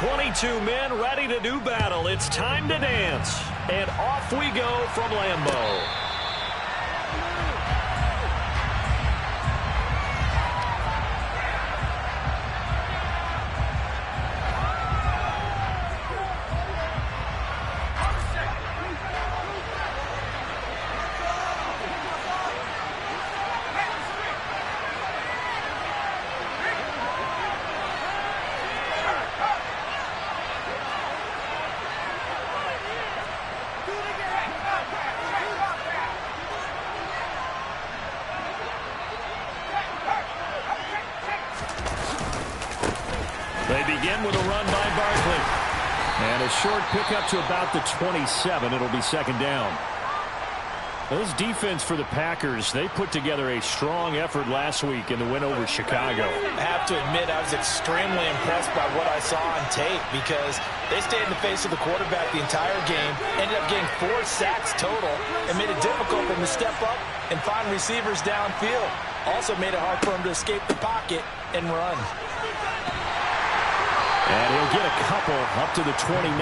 22 men ready to do battle. It's time to dance. And off we go from Lambeau. They begin with a run by Barkley. And a short pickup to about the 27. It'll be second down. This defense for the Packers, they put together a strong effort last week in the win over Chicago. I have to admit, I was extremely impressed by what I saw on tape because they stayed in the face of the quarterback the entire game, ended up getting 4 sacks total, and made it difficult for them to step up and find receivers downfield. Also made it hard for them to escape the pocket and run. And he'll get a couple up to the 29. 2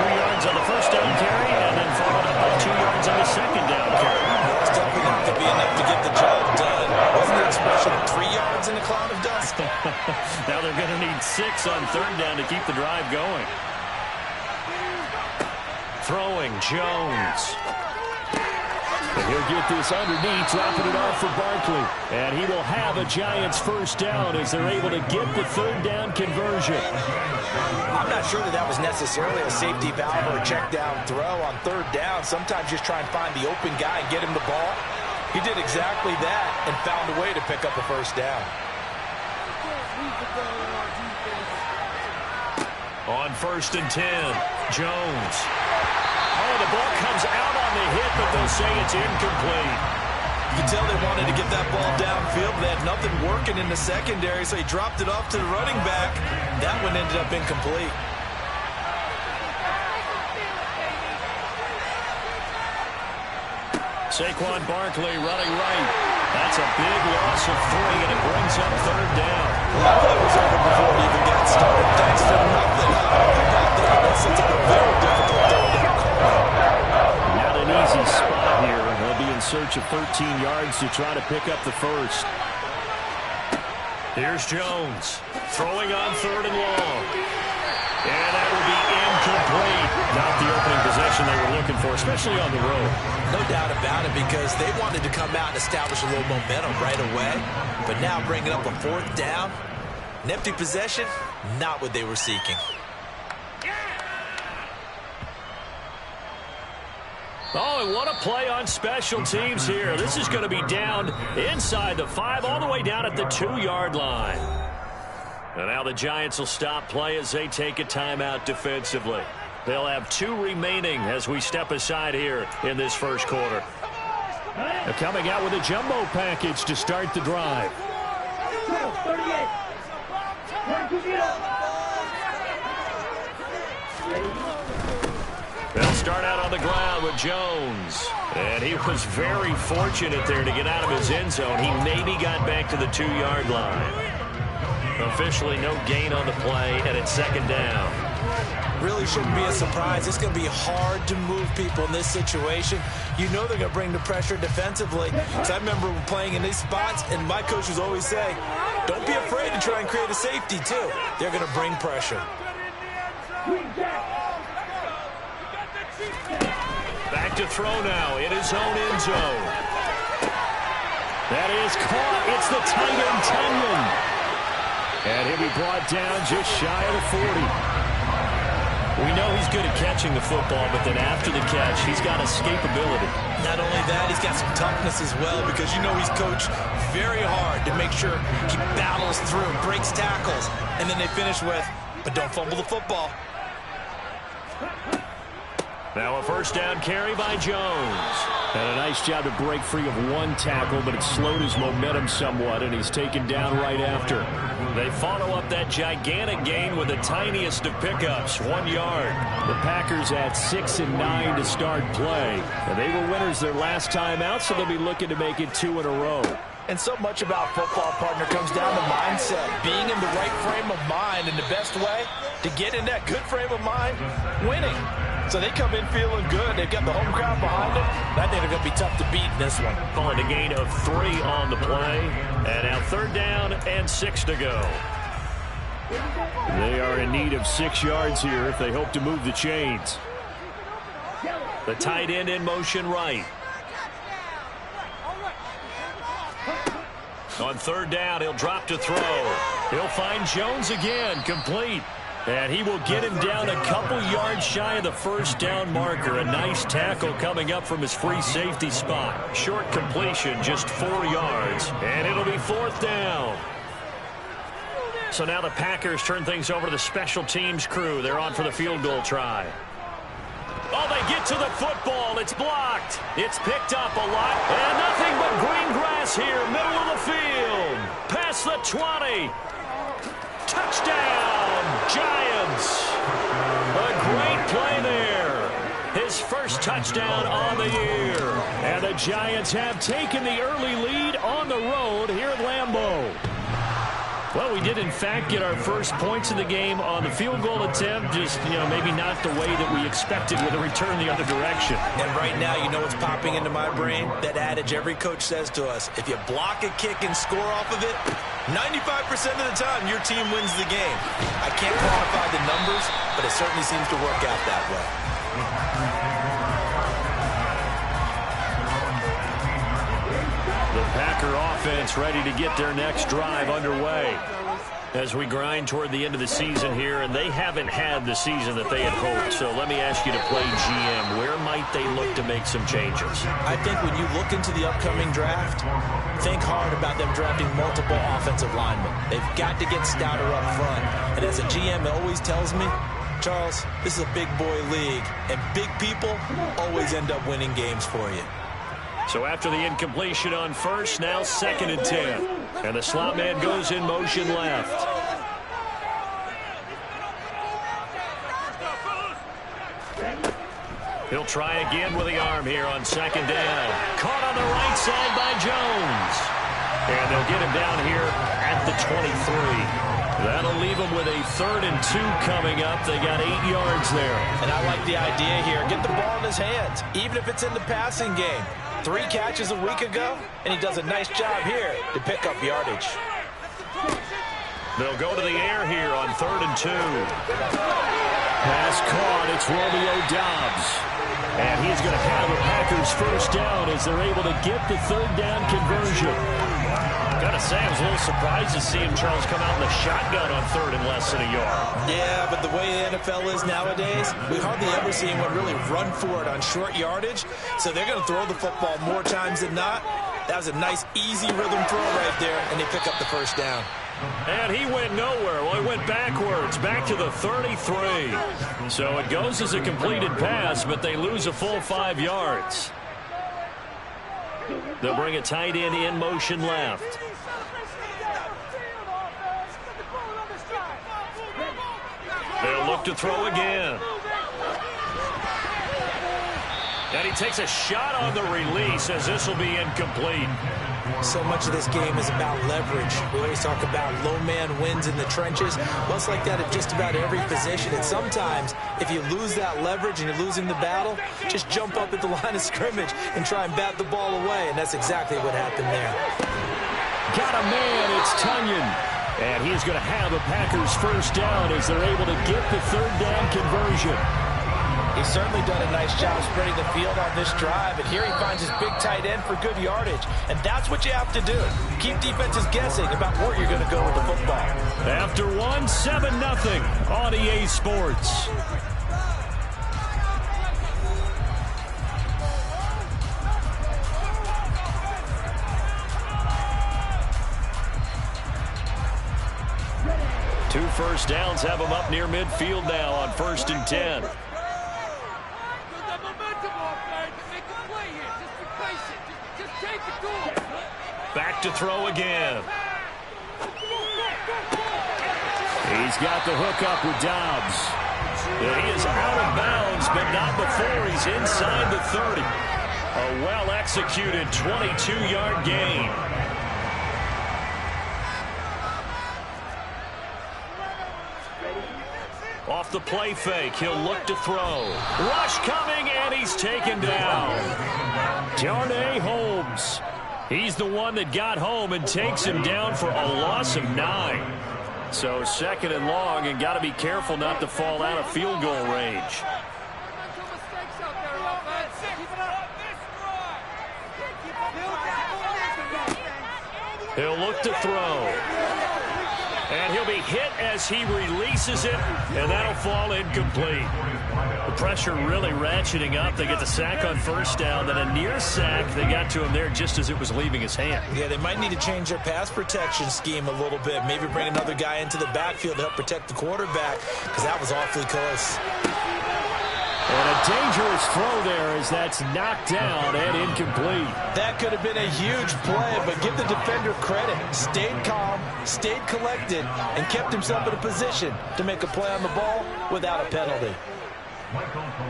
yards on the first down carry, and then followed up by 2 yards on the second down carry. It's definitely not going to be enough to get the job done. Wasn't the expression 3 yards in a cloud of dust? Now they're going to need 6 on third down to keep the drive going. Throwing Jones. And he'll get this underneath, dropping it off for Barkley. And he will have a Giants first down as they're able to get the third down conversion. I'm not sure that was necessarily a safety valve or a check down throw on third down. Sometimes just try and find the open guy and get him the ball. He did exactly that and found a way to pick up a first down. On 1st and 10, Jones. Oh, the ball comes out on the hit, but they'll say it's incomplete. You can tell they wanted to get that ball downfield. They had nothing working in the secondary, so he dropped it off to the running back. That one ended up incomplete. Saquon Barkley running right. That's a big loss of 3, and it brings up third down. Well, that play was over before it even got started. Thanks to nothing. That sets up a very difficult third down call. Not an easy spot here. They'll be in search of 13 yards to try to pick up the first. Here's Jones throwing on 3rd and long. And that will be incomplete. Not the opening possession they were looking for, especially on the road. No doubt about it, because they wanted to come out and establish a little momentum right away. But now bringing up a 4th down, an empty possession, not what they were seeking. Oh, and what a play on special teams here. This is going to be down inside the 5, all the way down at the 2-yard line. And now the Giants will stop play as they take a timeout defensively. They'll have 2 remaining as we step aside here in this first quarter. They're coming out with a jumbo package to start the drive. They'll start out on the ground with Jones. And he was very fortunate there to get out of his end zone. He maybe got back to the 2-yard line. Officially no gain on the play, and it's second down. Really shouldn't be a surprise. It's going to be hard to move people in this situation. You know they're going to bring the pressure defensively. So I remember playing in these spots, and my coach was always saying, don't be afraid to try and create a safety, too. They're going to bring pressure. Back to throw now in his own end zone. That is caught. It's the tight end, Tunyon. And he'll be brought down just shy of the 40. We know he's good at catching the football, but then after the catch, he's got escapability. Not only that, he's got some toughness as well, because you know he's coached very hard to make sure he battles through, breaks tackles, and then they finish with, but don't fumble the football. Now a first down carry by Jones. And a nice job to break free of 1 tackle, but it slowed his momentum somewhat, and he's taken down right after. They follow up that gigantic gain with the tiniest of pickups, 1 yard. The Packers at 6 and 9 to start play. And they were winners their last time out, so they'll be looking to make it 2 in a row. And so much about football, partner, comes down to mindset, being in the right frame of mind, and the best way to get in that good frame of mind, winning. So they come in feeling good. They've got the home crowd behind them. I think they're going to be tough to beat in this one. Calling a gain of 3 on the play. And now 3rd down and 6 to go. They are in need of 6 yards here if they hope to move the chains. The tight end in motion right. On 3rd down, he'll drop to throw. He'll find Jones again, complete. And he will get him down a couple yards shy of the 1st down marker. A nice tackle coming up from his free safety spot. Short completion, just 4 yards. And it'll be 4th down. So now the Packers turn things over to the special teams crew. They're on for the field goal try. Oh, they get to the football. It's blocked. It's picked up a lot. And nothing but green grass here, middle of the field. Past the 20. Touchdown, Giants. A great play there. His first touchdown on the year. And the Giants have taken the early lead on the road here at Lambeau. Well, we did, in fact, get our first points in the game on the field goal attempt. Just, maybe not the way that we expected with a return the other direction. And right now, you know what's popping into my brain? That adage every coach says to us, if you block a kick and score off of it, 95% of the time, your team wins the game. I can't quantify the numbers, but it certainly seems to work out that way. The Packer offense ready to get their next drive underway as we grind toward the end of the season here, and they haven't had the season that they had hoped. So let me ask you to play GM. Where might they look to make some changes? I think when you look into the upcoming draft, think hard about them drafting multiple offensive linemen. They've got to get stouter up front. And as a GM, it always tells me, Charles, this is a big boy league, and big people always end up winning games for you. So after the incompletion on 1st, now 2nd and 10. And the slot man goes in motion left. He'll try again with the arm here on 2nd down. Caught on the right side by Jones. And they'll get him down here at the 23. That'll leave him with a 3rd and 2 coming up. They got 8 yards there. And I like the idea here. Get the ball in his hands, even if it's in the passing game. 3 catches a week ago, and he does a nice job here to pick up yardage. They'll go to the air here on 3rd and 2. Pass caught. It's Romeo Doubs. And he's going to have a Packers 1st down as they're able to get the 3rd down conversion. Gotta say, I was a little surprised to see him, Charles, come out in the shotgun on 3rd and less than a yard. Yeah, but the way the NFL is nowadays, we hardly ever see anyone really run for it on short yardage. So they're going to throw the football more times than not. That was a nice, easy rhythm throw right there, and they pick up the 1st down. And he went nowhere. Well, he went backwards, back to the 33. So it goes as a completed pass, but they lose a full 5 yards. They'll bring a tight end in motion left. They'll look to throw again. And he takes a shot on the release as this will be incomplete. So much of this game is about leverage. We always talk about low man wins in the trenches. Well, it's like that at just about every position. And sometimes, if you lose that leverage and you're losing the battle, just jump up at the line of scrimmage and try and bat the ball away. And that's exactly what happened there. Got a man. It's Tunyon. And he's going to have a Packers 1st down as they're able to get the 3rd down conversion. He's certainly done a nice job spreading the field on this drive, and here he finds his big tight end for good yardage. And that's what you have to do. Keep defenses guessing about where you're going to go with the football. After 1, 7-0 on EA Sports. Two 1st downs have them up near midfield now on 1st and 10. Back to throw again. He's got the hook up with Doubs. And he is out of bounds, but not before he's inside the 30. A well-executed 22-yard gain. Off the play fake, he'll look to throw. Rush coming, and he's taken down. Darnay Holmes. He's the one that got home and takes him down for a loss of 9. So 2nd and long, and got to be careful not to fall out of field goal range. He'll look to throw. And he'll be hit as he releases it, and that'll fall incomplete. The pressure really ratcheting up. They get the sack on 1st down, then a near sack. They got to him there just as it was leaving his hand. Yeah, they might need to change their pass protection scheme a little bit. Maybe bring another guy into the backfield to help protect the quarterback, because that was awfully close. And a dangerous throw there as that's knocked down and incomplete. That could have been a huge play, but give the defender credit. Stayed calm, stayed collected, and kept himself in a position to make a play on the ball without a penalty.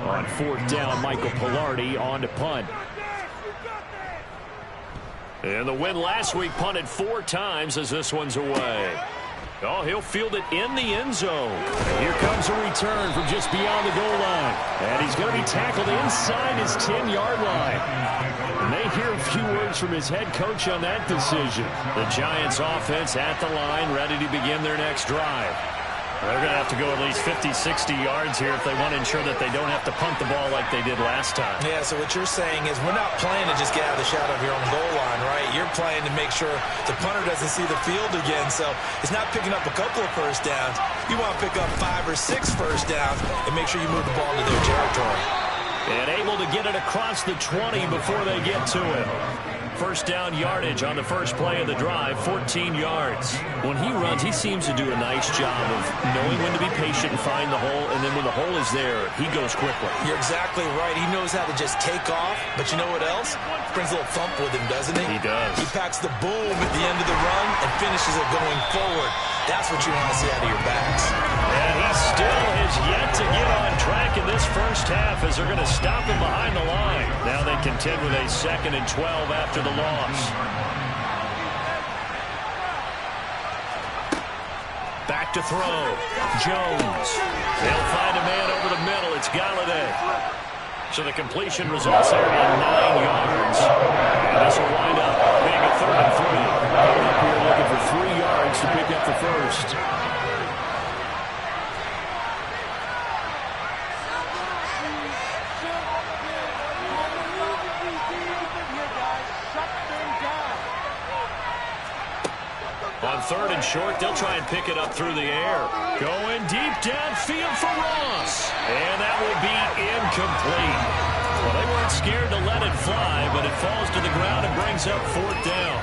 On 4th down, Michael Pilardi on to punt. And the win last week punted 4 times as this one's away. Oh, he'll field it in the end zone. And here comes a return from just beyond the goal line. And he's going to be tackled inside his 10-yard line. And they hear a few words from his head coach on that decision. The Giants offense at the line, ready to begin their next drive. They're going to have to go at least 50, 60 yards here if they want to ensure that they don't have to punt the ball like they did last time. Yeah, so what you're saying is we're not playing to just get out of the shadow of your own goal line, right? You're playing to make sure the punter doesn't see the field again. So it's not picking up a couple of 1st downs. You want to pick up 5 or 6 1st downs and make sure you move the ball into their territory. And able to get it across the 20 before they get to him. 1st down yardage on the first play of the drive, 14 yards. When he runs, he seems to do a nice job of knowing when to be patient and find the hole, and then when the hole is there, he goes quickly. You're exactly right. He knows how to just take off, but you know what else? Brings a little thump with him, doesn't he? He does. He packs the boom at the end of the run and finishes it going forward. That's what you want to see out of your backs. And he still has yet to get on track in this 1st half as they're going to stop him behind the line. Now they contend with a 2nd and 12 after the loss. Back to throw. Jones. They'll find a man over the middle. It's Galladay. So the completion results there in 9 yards. And this will wind up being a 3rd and 3. Coming up here looking for 3 yards to pick up the 1st. On 3rd and short, they'll try and pick it up through the air. Going deep downfield for Ross. And that will be incomplete. Well, they weren't scared to let it fly, but it falls to the ground and brings up 4th down.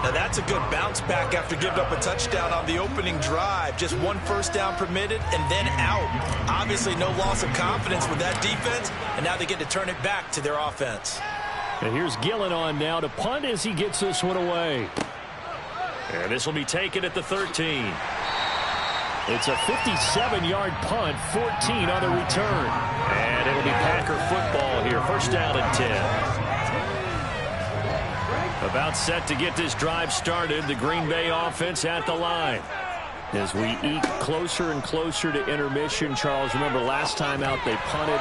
Now that's a good bounce back after giving up a touchdown on the opening drive. Just 1 1st down permitted and then out. Obviously no loss of confidence with that defense, and now they get to turn it back to their offense. And here's Gillen on now to punt as he gets this one away. And this will be taken at the 13. It's a 57-yard punt, 14 on the return. And it'll be Packer football here. 1st down and 10. About set to get this drive started. The Green Bay offense at the line. As we eke closer and closer to intermission, Charles, remember last time out they punted.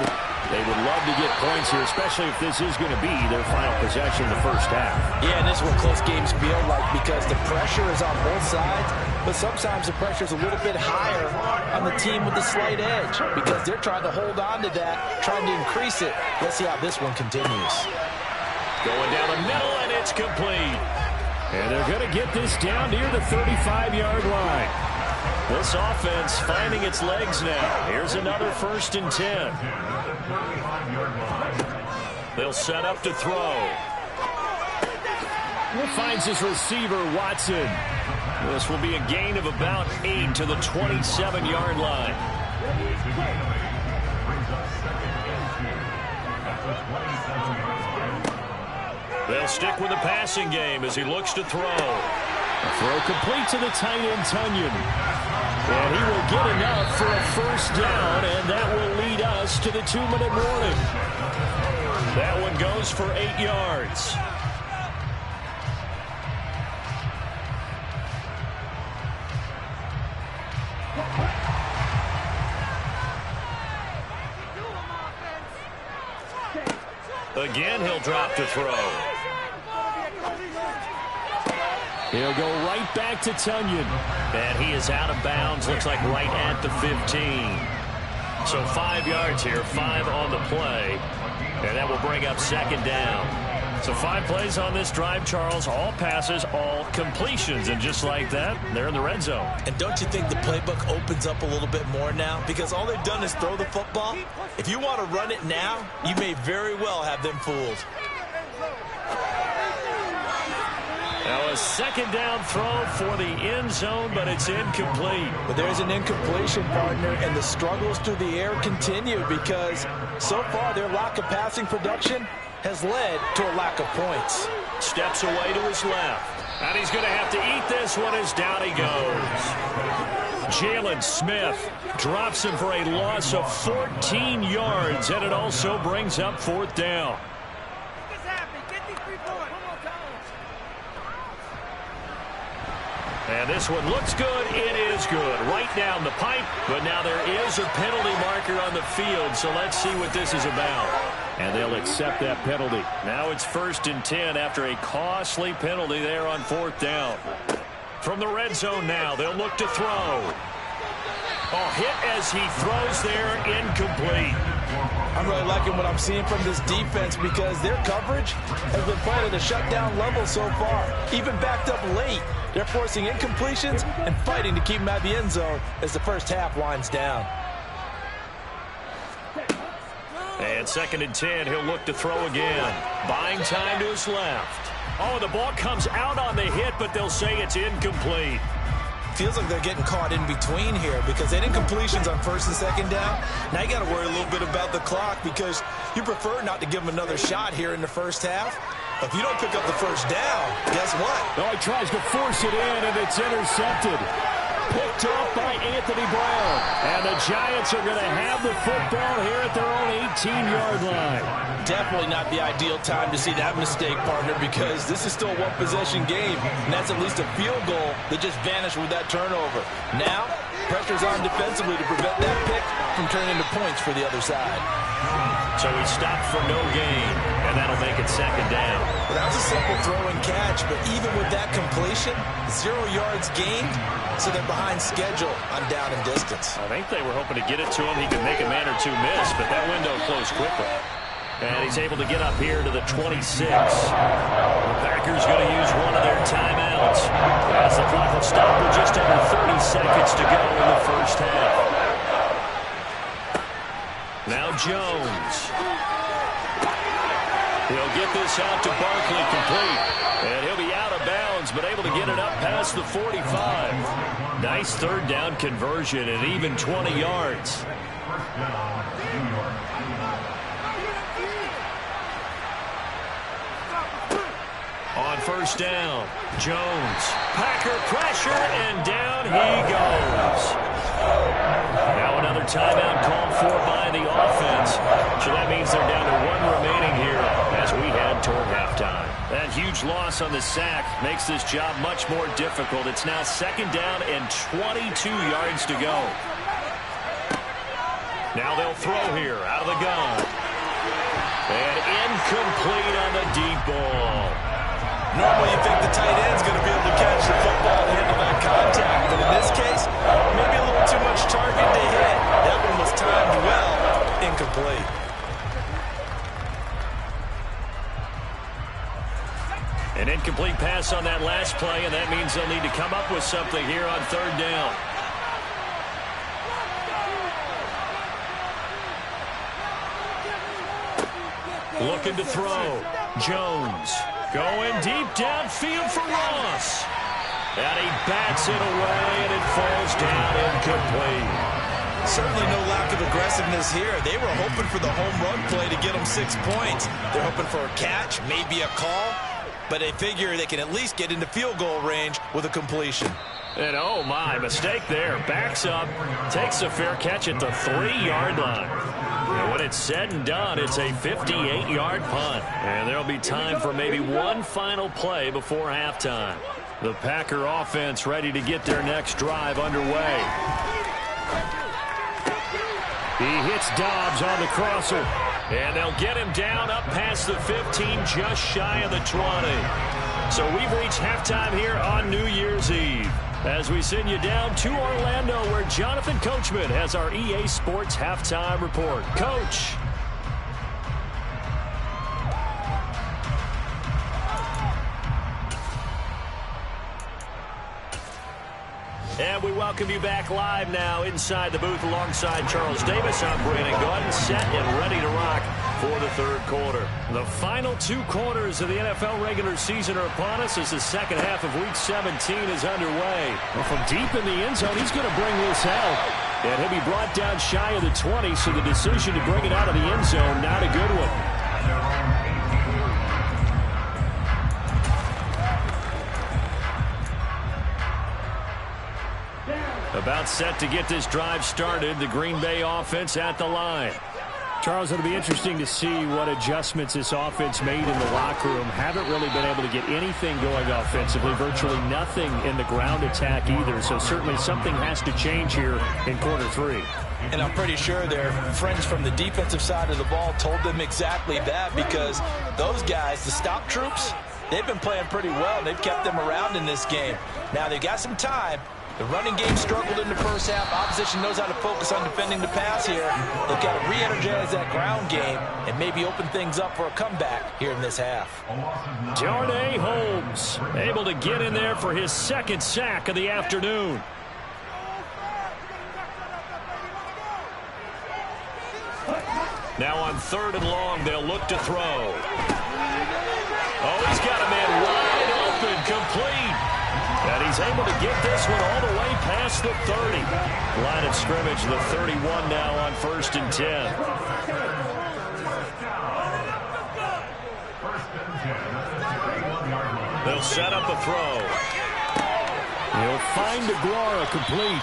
They would love to get points here, especially if this is going to be their final possession in the 1st half. Yeah, and this is what close games feel like because the pressure is on both sides, but sometimes the pressure is a little bit higher on the team with the slight edge because they're trying to hold on to that, trying to increase it. Let's see how this one continues. Going down the middle, and it's complete. And they're going to get this down near the 35-yard line. This offense finding its legs now. Here's another 1st and 10. They'll set up to throw. He finds his receiver, Watson. This will be a gain of about 8 to the 27-yard line. They'll stick with the passing game as he looks to throw. A throw complete to the tight end, Tunyon. And he will get enough for a 1st down, and that will lead us to the 2-minute warning. That one goes for 8 yards. Again, he'll drop to throw. He'll go right back to Tonyan. And he is out of bounds. Looks like right at the 15. So 5 yards here, 5 on the play. And that will bring up second down. So 5 plays on this drive, Charles. All passes, all completions. And just like that, they're in the red zone. And don't you think the playbook opens up a little bit more now? Because all they've done is throw the football. If you want to run it now, you may very well have them fooled. Now a second down throw for the end zone, but it's incomplete. But there's an incompletion, partner, and the struggles through the air continue because so far their lack of passing production has led to a lack of points. Steps away to his left. And he's going to have to eat this one as down he goes. Jalen Smith drops him for a loss of 14 yards, and it also brings up fourth down. And this one looks good. It is good. Right down the pipe, but now there is a penalty marker on the field, so let's see what this is about. And they'll accept that penalty. Now it's 1st and 10 after a costly penalty there on fourth down. From the red zone now, they'll look to throw. Oh, hit as he throws there, incomplete. I'm really liking what I'm seeing from this defense because their coverage has been played at a shutdown level so far. Even backed up late, they're forcing incompletions and fighting to keep them out of the end zone as the first half winds down. And 2nd and 10, he'll look to throw again. Buying time to his left. Oh, the ball comes out on the hit, but they'll say it's incomplete. Feels like they're getting caught in between here because they had incompletions on 1st and 2nd down. Now you got to worry a little bit about the clock because you prefer not to give them another shot here in the first half. If you don't pick up the first down, guess what? Oh, he tries to force it in, and it's intercepted. Picked off by Anthony Brown. And the Giants are going to have the football here at their own 18-yard line. Definitely not the ideal time to see that mistake, partner, because this is still a one-possession game, and that's at least a field goal that just vanished with that turnover. Now, pressure's on defensively to prevent that pick from turning into points for the other side. So he stopped for no gain, and that'll make it second down. Well, that was a simple throw and catch, but even with that completion, 0 yards gained, so they're behind schedule on down and distance. I think they were hoping to get it to him. He could make a man or two miss, but that window closed quickly. And he's able to get up here to the 26. The Packers going to use one of their timeouts as the clock will stop with just under 30 seconds to go in the first half. Now Jones. He'll get this out to Barkley complete. And he'll be out of bounds, but able to get it up past the 45. Nice third down conversion and even 20 yards. On first down, Jones. Packer pressure, and down he goes. Now another timeout called for by the offense. So that means they're down to 1 remaining here as we head toward halftime. That huge loss on the sack makes this job much more difficult. It's now 2nd down and 22 yards to go. Now they'll throw here out of the gun. And incomplete on the deep ball. Normally you think the tight end's going to be able to catch the football and handle that contact, but in this case, maybe a little too much target to hit. That one was timed well, incomplete. An incomplete pass on that last play, and that means they'll need to come up with something here on 3rd down. Looking to throw. Jones. Going deep downfield for Ross. And he bats it away, and it falls down incomplete. Certainly no lack of aggressiveness here. They were hoping for the home run play to get them 6 points. They're hoping for a catch, maybe a call, but they figure they can at least get into field goal range with a completion. And oh my, mistake there. Backs up, takes a fair catch at the 3-yard line. And when it's said and done, it's a 58-yard punt. And there'll be time for maybe one final play before halftime. The Packer offense ready to get their next drive underway. He hits Dobbs on the crosser. And they'll get him down up past the 15, just shy of the 20. So we've reached halftime here on New Year's Eve, as we send you down to Orlando, where Jonathan Coachman has our EA Sports Halftime Report. Coach. And we welcome you back live now inside the booth alongside Charles Davis. I'm Brandon Gaudin, set and ready to rock for the third quarter. The final 2 quarters of the NFL regular season are upon us as the second half of Week 17 is underway. Well, from deep in the end zone, he's going to bring this out. And he'll be brought down shy of the 20, so the decision to bring it out of the end zone, not a good one. About set to get this drive started, the Green Bay offense at the line. Charles, it'll be interesting to see what adjustments this offense made in the locker room. Haven't really been able to get anything going offensively, virtually nothing in the ground attack either. So certainly something has to change here in quarter 3. And I'm pretty sure their friends from the defensive side of the ball told them exactly that, because those guys, the stop troops, they've been playing pretty well. They've kept them around in this game. Now they've got some time. The running game struggled in the first half. Opposition knows how to focus on defending the pass here. They've got to re-energize that ground game and maybe open things up for a comeback here in this half. Darnay Holmes able to get in there for his second sack of the afternoon. Now on 3rd and long, they'll look to throw. Oh, he's got a man wide open, complete. And he's able to get this one all the way past the 30. Line of scrimmage, the 31 now on 1st and 10. They'll set up a throw. He'll find Aguara, complete.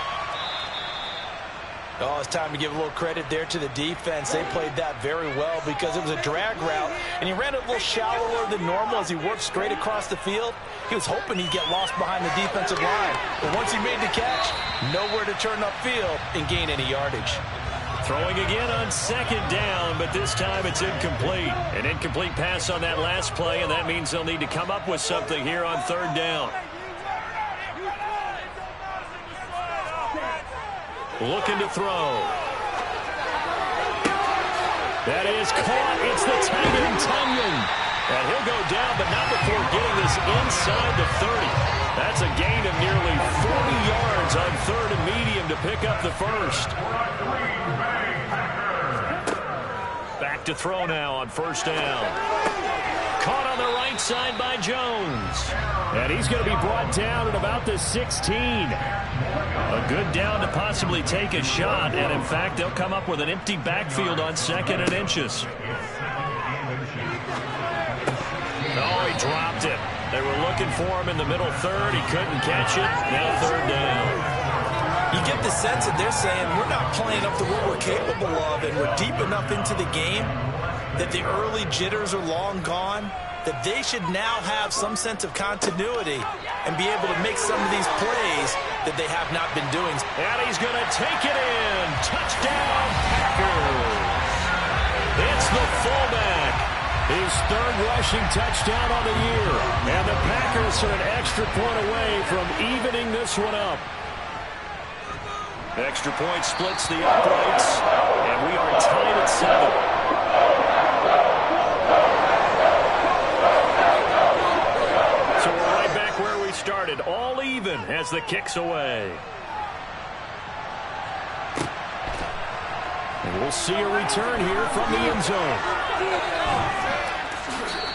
Oh, it's time to give a little credit there to the defense. They played that very well because it was a drag route, and he ran it a little shallower than normal as he worked straight across the field. He was hoping he'd get lost behind the defensive line. But once he made the catch, nowhere to turn upfield and gain any yardage. Throwing again on 2nd down, but this time it's incomplete. An incomplete pass on that last play, and that means they'll need to come up with something here on 3rd down. Looking to throw. That is caught. It's the tight end, Tonyan. And he'll go down, but not before getting this inside the 30. That's a gain of nearly 40 yards on 3rd and medium to pick up the first. Back to throw now on 1st down. Caught on the right side by Jones. And he's going to be brought down at about the 16. A good down to possibly take a shot. And, in fact, they'll come up with an empty backfield on 2nd and inches. Oh, he dropped it. They were looking for him in the middle 3rd. He couldn't catch it. Now 3rd down. You get the sense that they're saying we're not playing up to what we're capable of, and we're deep enough into the game that the early jitters are long gone, that they should now have some sense of continuity and be able to make some of these plays that they have not been doing. And he's going to take it in. Touchdown, Packers. It's the fullback. His 3rd rushing touchdown on the year. And the Packers are an extra point away from evening this one up. Extra point splits the uprights, and we are tied at 7. So we're right back where we started, all even as the kick's away. And we'll see a return here from the end zone.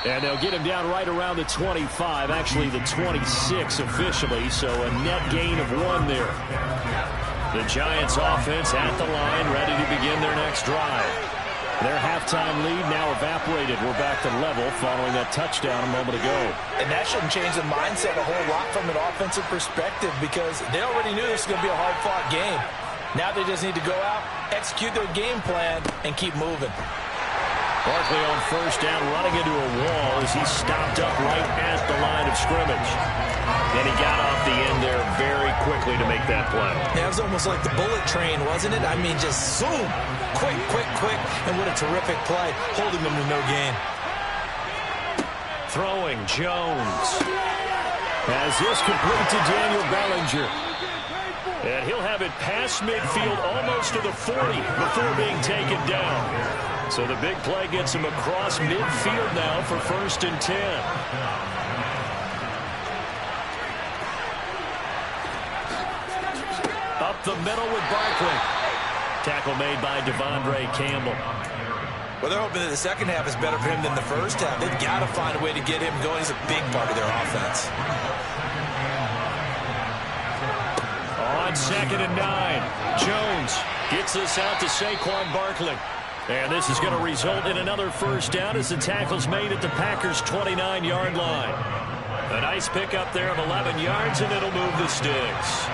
And they'll get him down right around the 25, actually the 26 officially, so a net gain of 1 there. The Giants offense at the line, ready to begin their next drive. Their halftime lead now evaporated. We're back to level following that touchdown a moment ago. And that shouldn't change the mindset a whole lot from an offensive perspective, because they already knew this was going to be a hard-fought game. Now they just need to go out, execute their game plan, and keep moving. Barkley on first down, running into a wall as he stopped up right at the line of scrimmage. And he got off the end there very quickly to make that play. Yeah, it was almost like the bullet train, wasn't it? I mean, just zoom. Quick, quick, quick. And what a terrific play, holding them to no gain. Throwing, Jones. As this complete to Daniel Bellinger. And he'll have it past midfield almost to the 40 before being taken down. So the big play gets him across midfield now for 1st and 10. Up the middle with Barkley. Tackle made by Devondre Campbell. Well, they're hoping that the second half is better for him than the first half. They've got to find a way to get him going. He's a big part of their offense. On 2nd and 9, Jones gets this out to Saquon Barkley. And this is going to result in another first down as the tackle's made at the Packers' 29-yard line. A nice pickup there of 11 yards, and it'll move the sticks.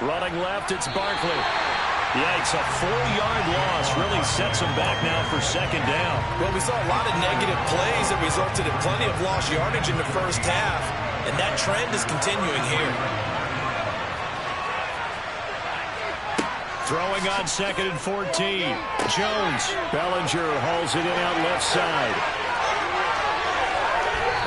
Running left, it's Barkley. Yikes, a 4-yard loss really sets him back now for 2nd down. Well, we saw a lot of negative plays that resulted in plenty of lost yardage in the first half, and that trend is continuing here. Throwing on 2nd and 14. Jones. Bellinger hauls it in out left side.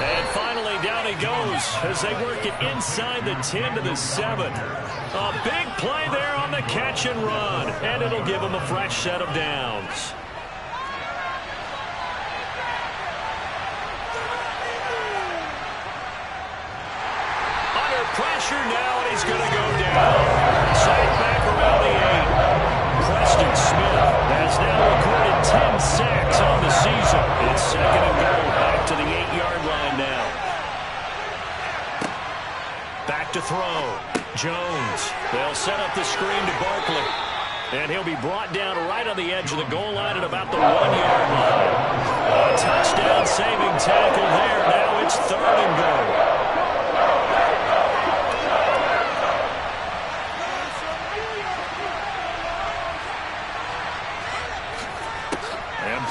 And finally down he goes as they work it inside the 10 to the 7. A big play there on the catch and run. And it'll give him a fresh set of downs. Under pressure now, and he's going to go down. Sacked back around the 8. Preston Smith has now recorded 10 sacks on the season. It's 2nd and goal, back to the 8-yard line now. Back to throw. Jones. They'll set up the screen to Barkley. And he'll be brought down right on the edge of the goal line at about the 1-yard line. A touchdown-saving tackle there. Now it's 3rd and goal.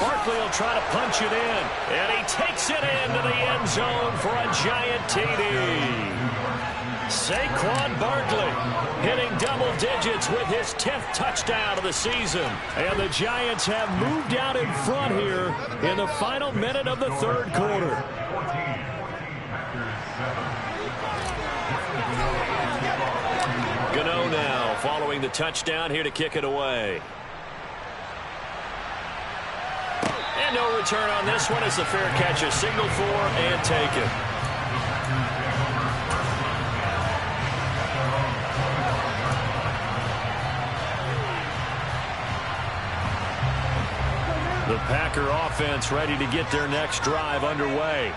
Barkley will try to punch it in, and he takes it into the end zone for a giant TD. Saquon Barkley hitting double digits with his 10th touchdown of the season. And the Giants have moved out in front here in the final minute of the 3rd quarter. Gano now following the touchdown here to kick it away. And no return on this one as the fair catch is signaled for and taken. The Packer offense ready to get their next drive underway.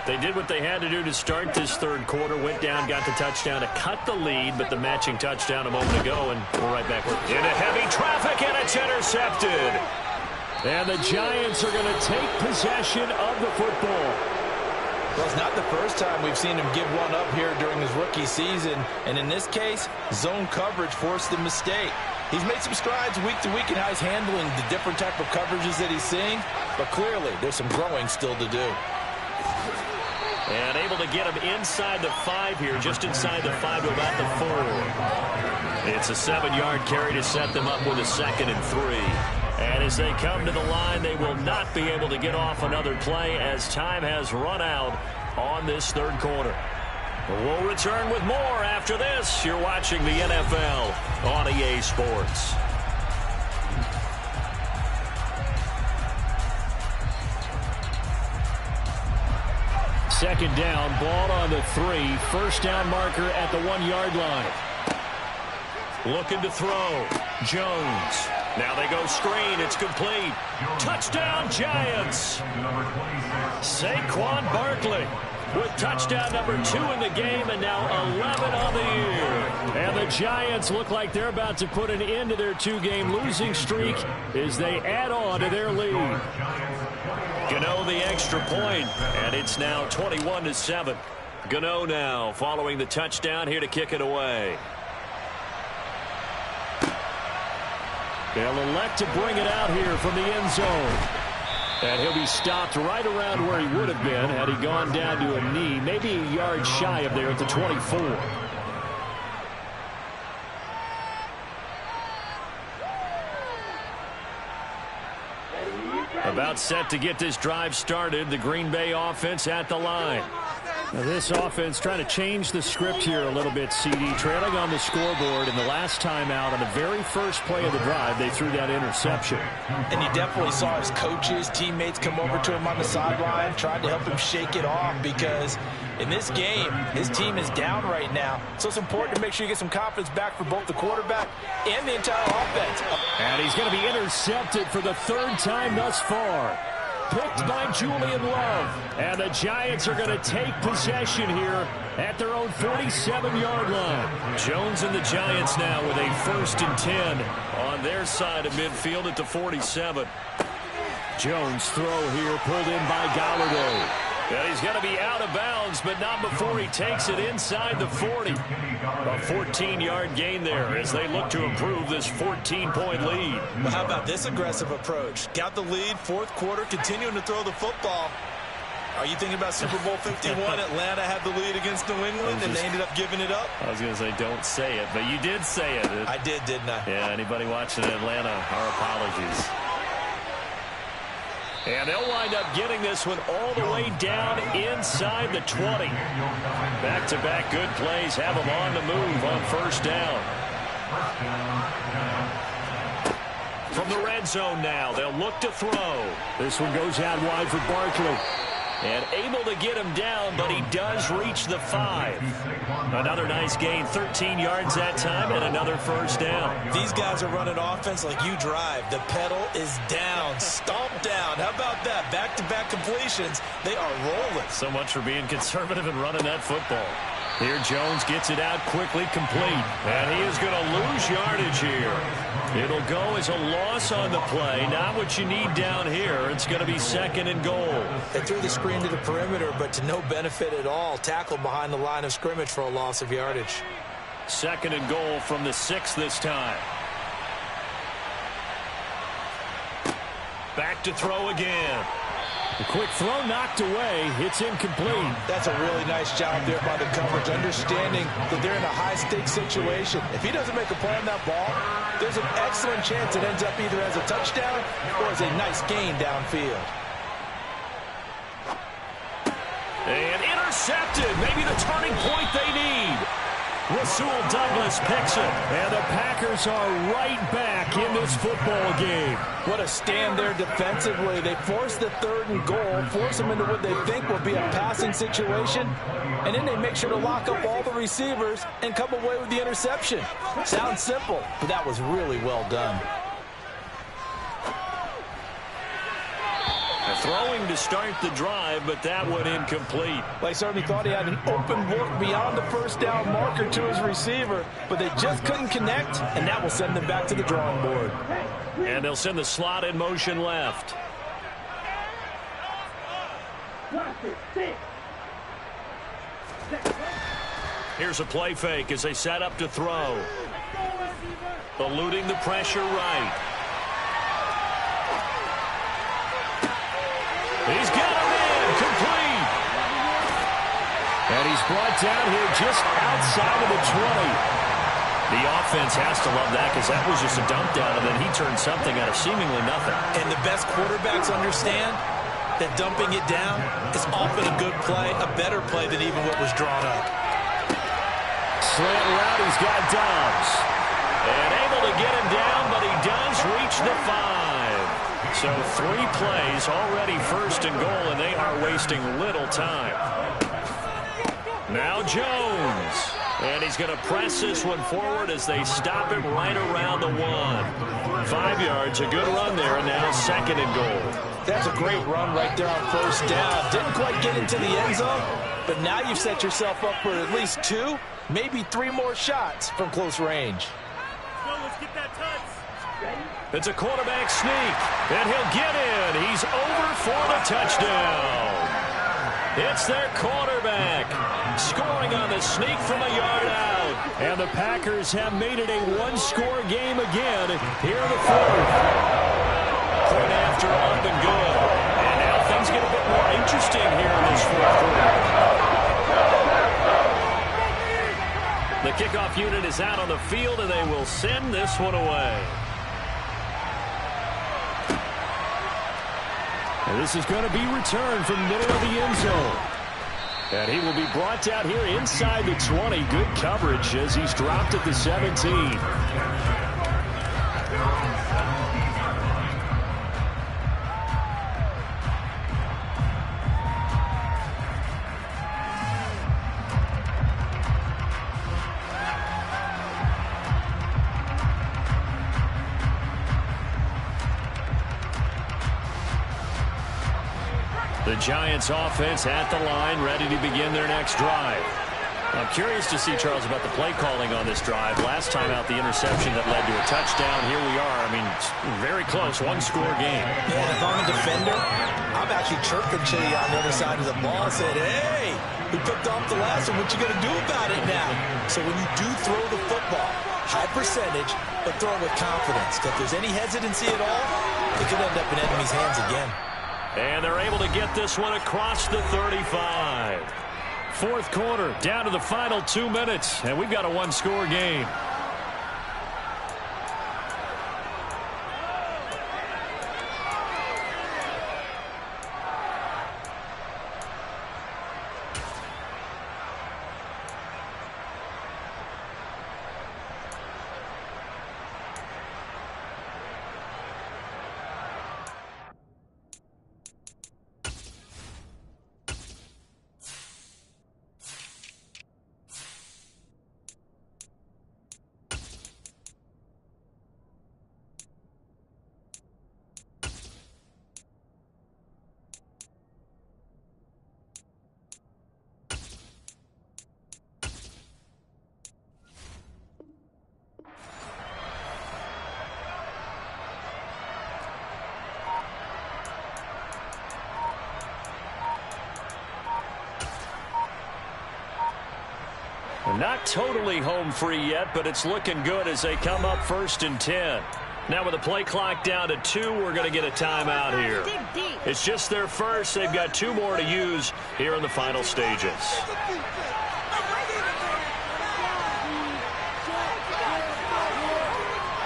They did what they had to do to start this 3rd quarter, went down, got the touchdown to cut the lead, but the matching touchdown a moment ago, and we're right back into heavy traffic, and it's intercepted. And the Giants are going to take possession of the football. Well, it's not the first time we've seen him give one up here during his rookie season. And in this case, zone coverage forced the mistake. He's made some strides week to week in how he's handling the different type of coverages that he's seeing. But clearly, there's some growing still to do. And able to get him inside the 5 here, just inside the 5 to about the 4. It's a 7-yard carry to set them up with a 2nd and 3. And as they come to the line, they will not be able to get off another play as time has run out on this 3rd quarter. We'll return with more after this. You're watching the NFL on EA Sports. Second down, ball on the 3. First down marker at the 1-yard line. Looking to throw. Jones. Now they go screen. It's complete. Touchdown, Giants. Saquon Barkley with touchdown number 2 in the game, and now 11 on the year. And the Giants look like they're about to put an end to their 2-game losing streak as they add on to their lead. Gano the extra point, and it's now 21-7. Gano now following the touchdown here to kick it away. They'll elect to bring it out here from the end zone. And he'll be stopped right around where he would have been had he gone down to a knee, maybe a yard shy of there at the 24. About set to get this drive started, the Green Bay offense at the line. Now this offense trying to change the script here a little bit, CD. Trailing on the scoreboard, and the last time out on the very first play of the drive, they threw that interception. And you definitely saw his coaches, teammates come over to him on the sideline, tried to help him shake it off because in this game, his team is down right now. So it's important to make sure you get some confidence back for both the quarterback and the entire offense. And he's going to be intercepted for the third time thus far. Picked by Julian Love. And the Giants are going to take possession here at their own 47-yard line. Jones and the Giants now with a 1st and 10 on their side of midfield at the 47. Jones throw here pulled in by Golladay. And he's going to be out of bounds, but not before he takes it inside the 40. A 14-yard gain there as they look to improve this 14-point lead. Well, how about this aggressive approach? Got the lead, 4th quarter, continuing to throw the football. Are you thinking about Super Bowl 51? Atlanta had the lead against New England, and they ended up giving it up? I was going to say, don't say it, but you did say it. I did, didn't I? Yeah, anybody watching Atlanta, our apologies. And they'll wind up getting this one all the way down inside the 20. Back-to-back good plays have them on the move on 1st down. From the red zone now, they'll look to throw. This one goes out wide for Barkley. And able to get him down, but he does reach the 5. Another nice gain, 13 yards that time, and another 1st down. These guys are running offense like you drive. The pedal is down, stomped down. How about that? Back-to-back completions. They are rolling. So much for being conservative and running that football. Here Jones gets it out quickly, complete. And he is going to lose yardage here. It'll go as a loss on the play. Not what you need down here. It's going to be 2nd and goal. They threw the screen to the perimeter, but to no benefit at all. Tackled behind the line of scrimmage for a loss of yardage. 2nd and goal from the 6 this time. Back to throw again. A quick throw knocked away. It's incomplete. That's a really nice job there by the coverage, understanding that they're in a high-stakes situation. If he doesn't make a play on that ball, there's an excellent chance it ends up either as a touchdown or as a nice gain downfield. And intercepted. Maybe the turning point they need. Rasul Douglas picks it. And the Packers are right back in this football game. What a stand there defensively. They force the 3rd and goal, force them into what they think will be a passing situation, and then they make sure to lock up all the receivers and come away with the interception. Sounds simple, but that was really well done. Throwing to start the drive, but that one incomplete. They certainly thought he had an open look beyond the 1st down marker to his receiver, but they just couldn't connect, and that will send them back to the drawing board. And they'll send the slot in motion left. Here's a play fake as they set up to throw. Eluding the pressure right. He's got him in, complete. And he's brought down here just outside of the 20. The offense has to love that because that was just a dump down, and then he turned something out of seemingly nothing. And the best quarterbacks understand that dumping it down is often a good play, a better play than even what was drawn up. Slant route, he's got Dobbs. And able to get him down, but he does reach the 5. So 3 plays, already 1st and goal, and they are wasting little time. Now Jones. And he's going to press this one forward as they stop him right around the 1. 5 yards, a good run there, and now 2nd and goal. That's a great run right there on 1st down. Didn't quite get into the end zone, but now you've set yourself up for at least 2, maybe 3 more shots from close range. Let's get that touch. It's a quarterback sneak, and he'll get in. He's over for the touchdown. It's their quarterback scoring on the sneak from a yard out. And the Packers have made it a one-score game again here in the fourth. Point after up and good. And now things get a bit more interesting here in this fourth quarter. The kickoff unit is out on the field, and they will send this one away. And this is going to be returned from the middle of the end zone. And he will be brought down here inside the 20. Good coverage as he's dropped at the 17. The Giants offense at the line, ready to begin their next drive. I'm curious to see, Charles, about the play calling on this drive. Last time out, the interception that led to a touchdown. Here we are. I mean, very close, one-score game. Yeah, if I'm a defender, I'm actually chirping Chili on the other side of the ball and said, hey, we picked off the last one. What you going to do about it now? So when you do throw the football, high percentage, but throw it with confidence. If there's any hesitancy at all, it could end up in enemy's hands again. And they're able to get this one across the 35. Fourth quarter, down to the final 2 minutes, and we've got a one-score game. Not totally home free yet, but it's looking good as they come up 1st and 10. Now with the play clock down to 2, we're going to get a timeout here. It's just their first. They've got 2 more to use here in the final stages.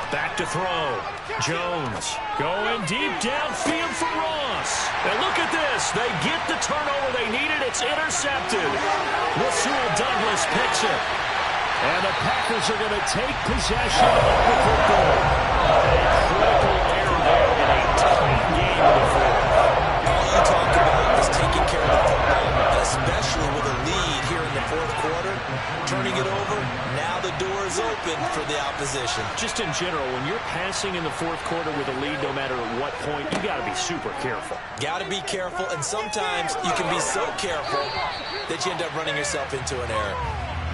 Back to throw. Jones going deep downfield for Ross. And look at this. They get the turnover they needed. It's intercepted. Rasul Douglas picks it. And the Packers are going to take possession of the football. A critical error there in a tight game in the fourth. All you talk about is taking care of the football, especially with a lead here in the fourth quarter. Turning it over, now the door is open for the opposition. Just in general, when you're passing in the fourth quarter with a lead, no matter at what point, you got to be super careful. Got to be careful, and sometimes you can be so careful that you end up running yourself into an error.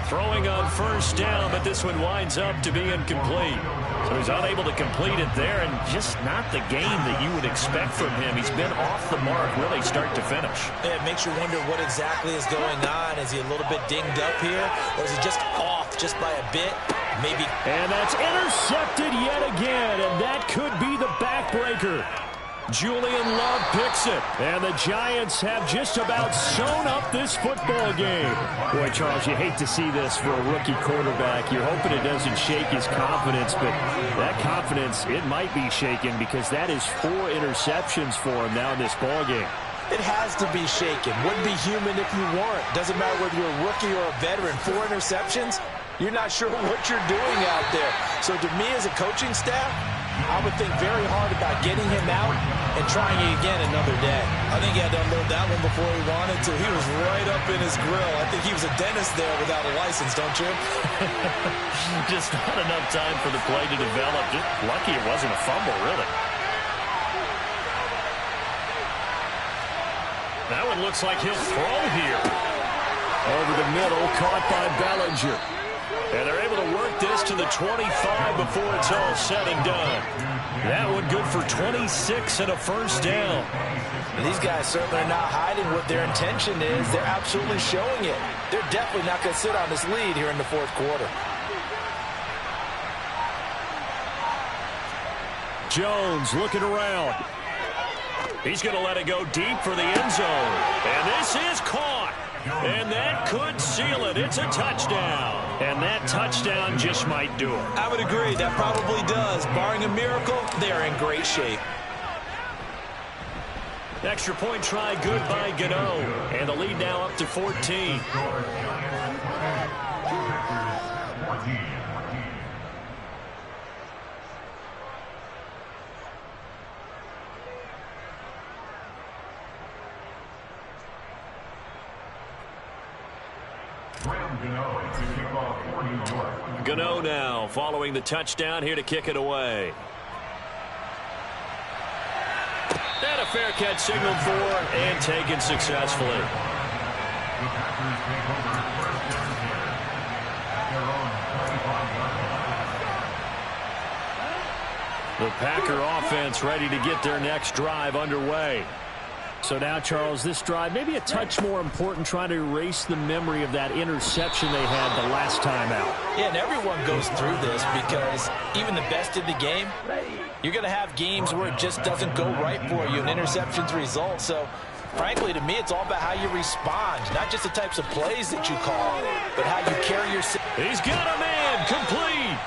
Throwing on first down, but this one winds up to be incomplete. So he's unable to complete it there, and just not the game that you would expect from him. He's been off the mark, really, start to finish. Yeah, it makes you wonder what exactly is going on. Is he a little bit dinged up here, or is he just off just by a bit? Maybe. And that's intercepted yet again, and that could be the backbreaker. Julian Love picks it, and the Giants have just about sewn up this football game. Boy, Charles, you hate to see this for a rookie quarterback. You're hoping it doesn't shake his confidence, but that confidence, it might be shaken because that is 4 interceptions for him now in this ball game. It has to be shaken. Wouldn't be human if you weren't. Doesn't matter whether you're a rookie or a veteran. 4 interceptions, you're not sure what you're doing out there. So to me as a coaching staff, I would think very hard about getting him out and trying it again another day. I think he had to unload that one before he wanted to. He was right up in his grill. I think he was a dentist there without a license, don't you? Just not enough time for the play to develop. Just lucky it wasn't a fumble, really. That one looks like he'll throw here. Over the middle, caught by Bellinger. And they're able to work this to the 25 before it's all said and done. That one good for 26 and a first down. And these guys certainly are not hiding what their intention is. They're absolutely showing it. They're definitely not going to sit on this lead here in the fourth quarter. Jones looking around. He's going to let it go deep for the end zone. And this is caught. And that could seal it. It's a touchdown. And that touchdown just might do it. I would agree. That probably does. Barring a miracle, they're in great shape. Extra point try good by Gano. And the lead now up to 14. Gano now following the touchdown here to kick it away. And a fair catch signaled for and taken successfully. The Packer offense ready to get their next drive underway. So now, Charles, this drive maybe a touch more important, trying to erase the memory of that interception they had the last time out. Yeah, and everyone goes through this because even the best in the game, you're going to have games where it just doesn't go right for you and interceptions result. So, frankly, to me, it's all about how you respond, not just the types of plays that you call, but how you carry yourself. He's got a man complete.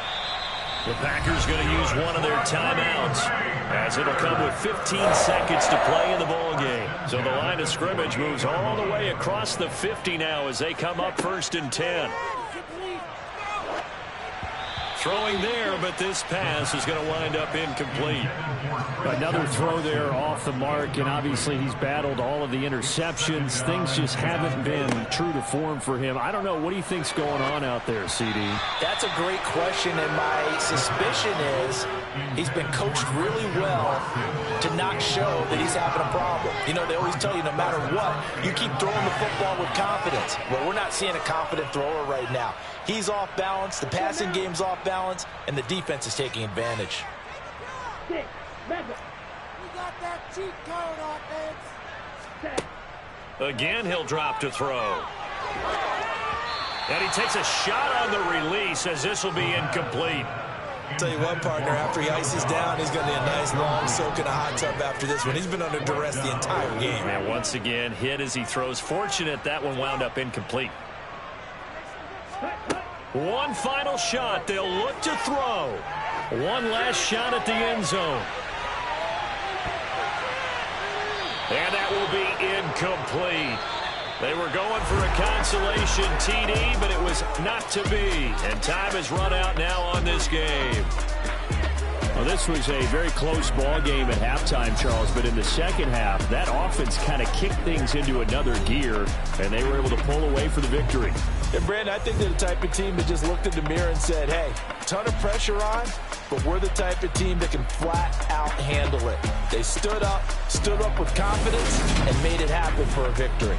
The Packers going to use one of their timeouts, as it'll come with 15 seconds to play in the ball game. So the line of scrimmage moves all the way across the 50 now as they come up 1st and 10. Throwing there, but this pass is going to wind up incomplete. Another throw there off the mark, and obviously he's battled all of the interceptions. Things just haven't been true to form for him. I don't know. What do you think's going on out there, CD? That's a great question, and my suspicion is he's been coached really well to not show that he's having a problem. You know, they always tell you no matter what, you keep throwing the football with confidence. Well, we're not seeing a confident thrower right now. He's off balance, the passing game's off balance, and the defense is taking advantage. We got that cheat code offense. Again, he'll drop to throw. And he takes a shot on the release as this will be incomplete. I'll tell you what, partner, after he ices down, he's going to need a nice long soak in a hot tub after this one. He's been under duress the entire game. And once again, hit as he throws. Fortunate that one wound up incomplete. One final shot. They'll look to throw. One last shot at the end zone. And that will be incomplete. They were going for a consolation TD, but it was not to be. And time has run out now on this game. Well, this was a very close ball game at halftime, Charles, but in the second half, that offense kind of kicked things into another gear, and they were able to pull away for the victory. And, Brandon, I think they're the type of team that just looked in the mirror and said, hey, ton of pressure on, but we're the type of team that can flat out handle it. They stood up with confidence, and made it happen for a victory.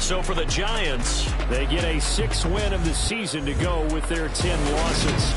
So for the Giants, they get a 6th win of the season to go with their 10 losses.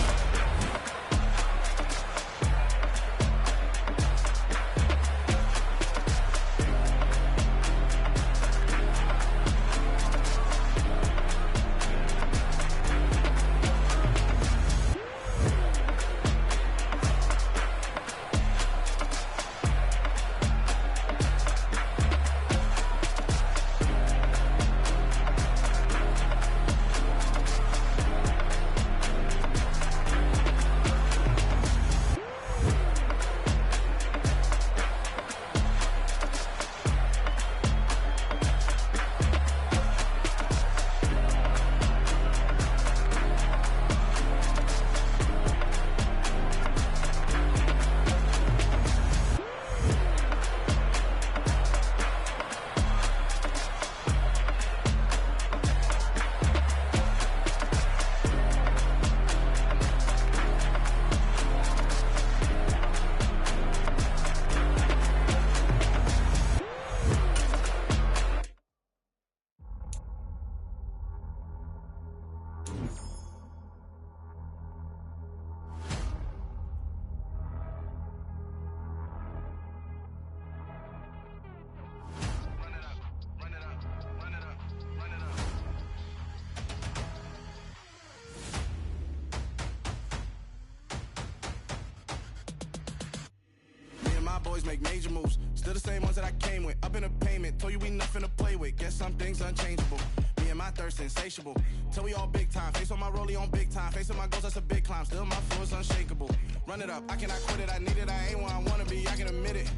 my boys make major moves. Still the same ones that I came with. Up in a payment, told you we nothing to play with. Guess some things unchangeable. Me and my thirst insatiable. Till we all big time. Face on my rollie on big time. Facing my goals, that's a big climb. Still my flow is unshakable. Run it up, I cannot quit it. I need it, I ain't where I wanna be, I can admit it.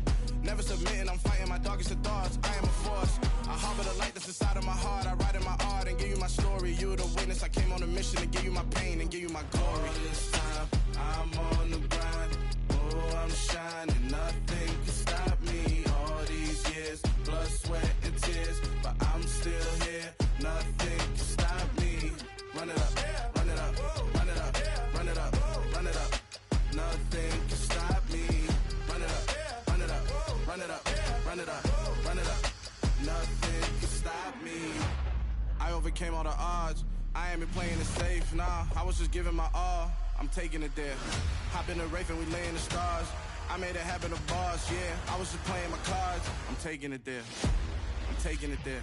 Never submitting, I'm fighting my darkest of thoughts. I am a force. I harbor the light that's inside of my heart. I write in my art and give you my story. You the witness, I came on a mission to give you my pain and give you my glory. All this time, I'm on the grind. Oh, I'm shining, nothing can stop me. All these years, blood, sweat, and tears, but I'm still here. Nothing can stop me. Run it up, run it up, run it up, run it up, run it up. Nothing can stop me. Run it up, run it up, run it up, run it up, run it up. Nothing can stop me. I overcame all the odds. I ain't been playing it safe, nah. I was just giving my all. I'm taking it there. Hop in the Wraith and we lay in the stars. I made it happen to bars, yeah. I was just playing my cards. I'm taking it there. I'm taking it there.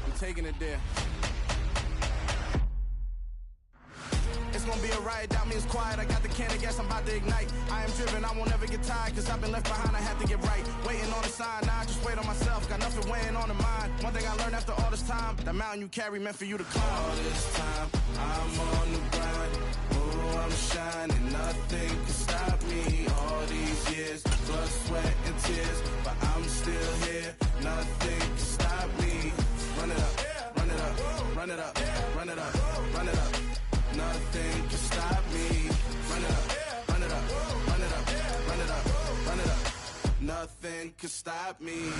I'm taking it there. It's gonna be a riot, doubt me it's quiet. I got the can of gas, I'm about to ignite. I am driven, I won't ever get tired, cause I've been left behind, I have to get right. Waiting on a sign, now I just wait on myself. Got nothing weighing on the mind. One thing I learned after all this time, that mountain you carry meant for you to climb. All this time, I'm on the grind. Oh, I'm shining, nothing can stop me. All these years, blood, sweat, and tears, but I'm still here. Nothing can stop me. Run it up, run it up, run it up, run it up, run it up. Nothing can stop me. Run it up, run it up, run it up, run it up, run it up. Nothing can stop me.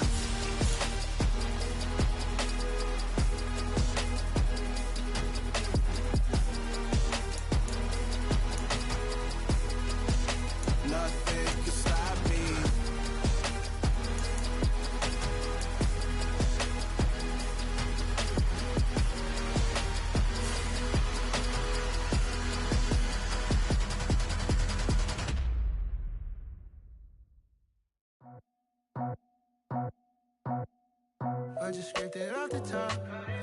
Nothing can stop me. I just scraped it off the top,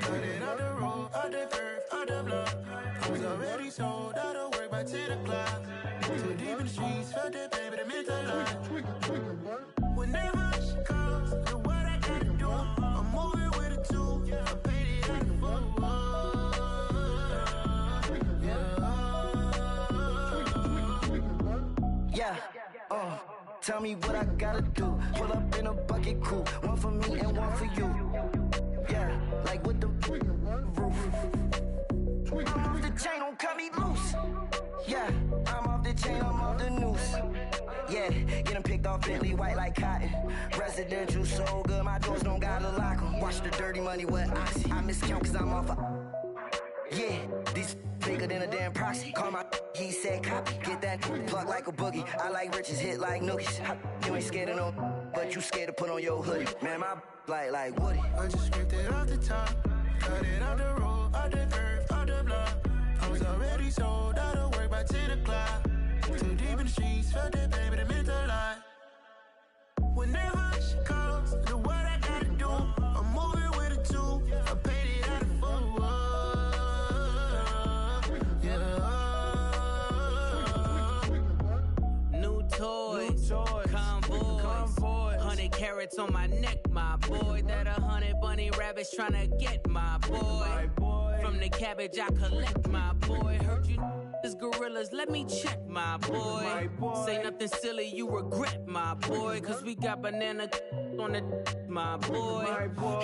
cut it out the road, out the curve, out the block. I was already sold, out of work by 10 o'clock. Too deep in the streets, felt that baby, that meant a lot. Whenever she calls, do what I gotta do. I'm moving with a two, I paid it out the full. Yeah, tell me what I gotta do. Pull up in a bucket crew, one for me and one for you. Yeah, like with the roof. I'm off the chain, don't cut me loose. Yeah, I'm off the chain, I'm off the noose. Yeah, getting picked off Bentley white like cotton. Residential so good, my doors don't gotta lock 'em. Watch the dirty money with Oxy. I miscount cause I'm off a... Yeah, these bigger than a damn proxy. Call my he said copy. Get that plug like a boogie. I like riches, hit like nookies. You ain't scared of no, but you scared to put on your hoodie. Man, my like Woody. I just scraped it off the top, cut it out the road, out the curve, out the block. I was already sold, out of work by 10 o'clock. Too deep in the streets, felt that baby, that meant a lot. Whenever she calls, do what I gotta do. I'm moving with a two, I paid it out of full. New toys, convoys, 100 carats on my neck, my boy. That 100 bunny rabbits tryna get my boy. From the cabbage I collect, my boy. Heard you is gorillas, let me check, my boy. Say nothing silly, you regret, my boy. Cause we got banana on the my boy.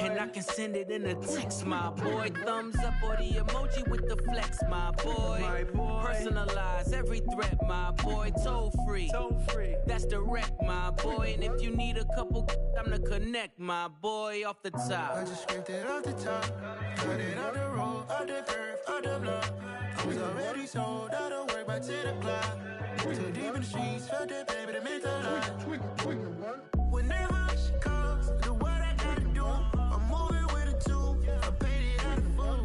And I can send it in a text, my boy. Thumbs up or the emoji with the flex, my boy. Personalize every threat, my boy. Toll free, that's direct, my boy. And if you need a couple, I'm to connect, my boy, off the top. I just scraped it off the top, cut it out the road, out the curve, out the block. I was already sold, out of work by 10 o'clock. Too deep in the streets, felt that baby, that meant a lot. Whenever she calls, do what I gotta do. I'm moving with a two, I paid it out of full.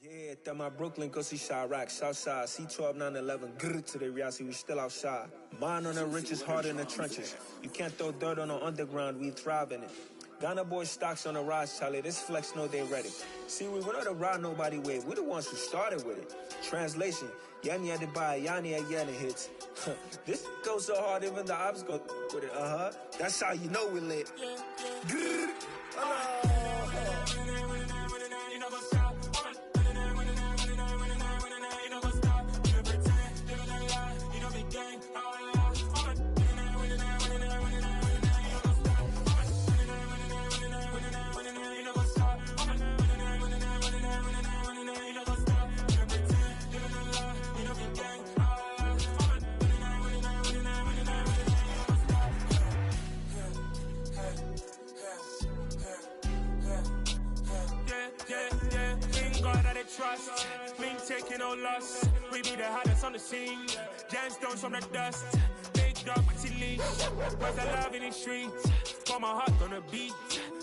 Yeah, that my Brooklyn, go see Chirac, Southside, C12, 911, grrr to the reality, we still outside. Mine on the riches, hard in the trenches. You can't throw dirt on the underground, we thrive in it. Ghana boy stocks on the rise, Charlie. This flex know they ready. See, we were not to ride nobody with. We the ones who started with it. Translation, Yanni had to buy Yanni at Yanni hits. This goes so hard, even the ops go with it. That's how you know we lit. Trust, me taking no loss. We be the hottest on the scene. Gemstones from the dust. Big dog with your leash. Where's the love in the streets? Got my heart on the beat.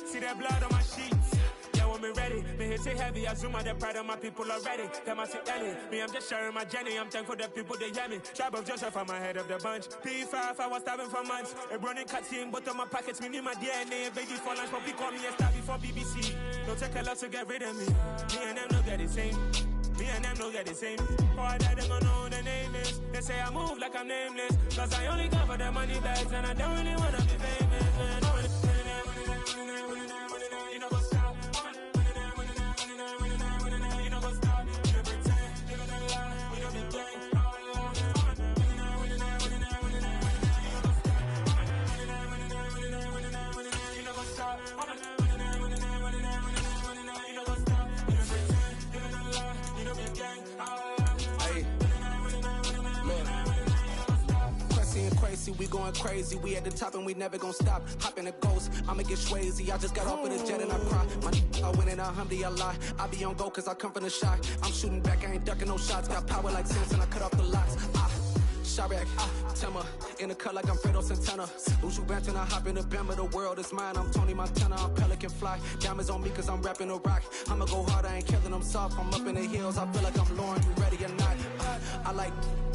See that blood on my sheets. Yeah, when we ready, me hit it heavy. I zoom out the pride of my people already. Them I see Ellie. Me, I'm just sharing my journey. I'm thankful the people they hear me. Tribe of Joseph, I'm ahead of the bunch. P5, I was starving for months. A running cutscene, but on my pockets, me need my DNA. Baby for lunch, but we call me a star before BBC. Don't take a lot to get rid of me. Me and them don't get the same. Me and them don't get the same. Oh, I died, they gon' know who the name is. They say I move like I'm nameless. Cause I only come for the money bags. And I don't really wanna be famous, man. You know, go stop. You know, go stop. You pretend. We don't be gang. You know, go stop. We going crazy, we at the top and we never gonna stop. Hop in a ghost, I'ma get swayzy. I just got off of the jet and I cry. My I win in a Humvee, I lie. I be on go cause I come from the shot. I'm shooting back, I ain't ducking no shots. Got power like Samson, I cut off the locks. Chirac, Timmer, in the cut like I'm Fredo Santana. Uju Banton, I hop in the Bama, the world is mine. I'm Tony Montana, I'm Pelican Fly. Diamonds on me cause I'm rapping a rock. I'ma go hard, I ain't killing them soft. I'm up in the hills, I feel like I'm Lauren, you ready or not? I like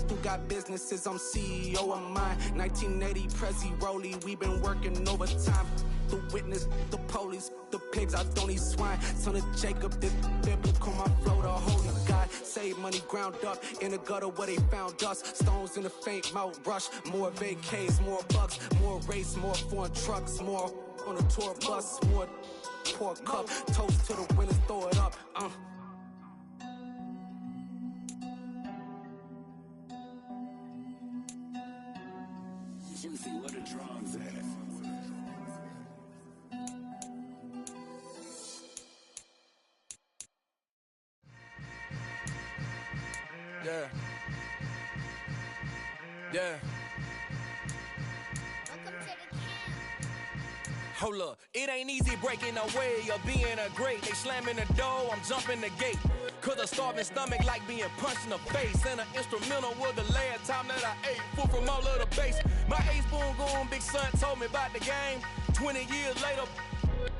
who got businesses, I'm CEO of mine. 1980 Prezi Rollie, we been working overtime. The witness, the police, the pigs, I don't eat swine. Son of Jacob, this biblical, my flow, the holy God. Save money ground up in the gutter where they found us. Stones in the faint mouth rush. More vacays, more bucks, more race, more foreign trucks, more on a tour bus, more pour cup. Toast to the winners, throw it up. Juicy, what the drums at? Yeah. Yeah. Hold up, it ain't easy breaking away or being a great. They slamming the door, I'm jumping the gate. Cause a starving stomach like being punched in the face. And an instrumental was the last time that I ate. Food from all of the bass. My ace boom goon, big son told me about the game. 20 years later,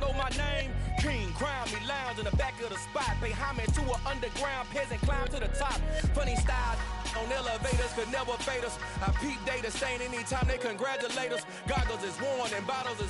know my name. King, crown me, lounge in the back of the spot. Pay homage to an underground peasant, climb to the top. Funny style on elevators could never fade us. I peep data stain anytime they congratulate us. Goggles is worn and bottles is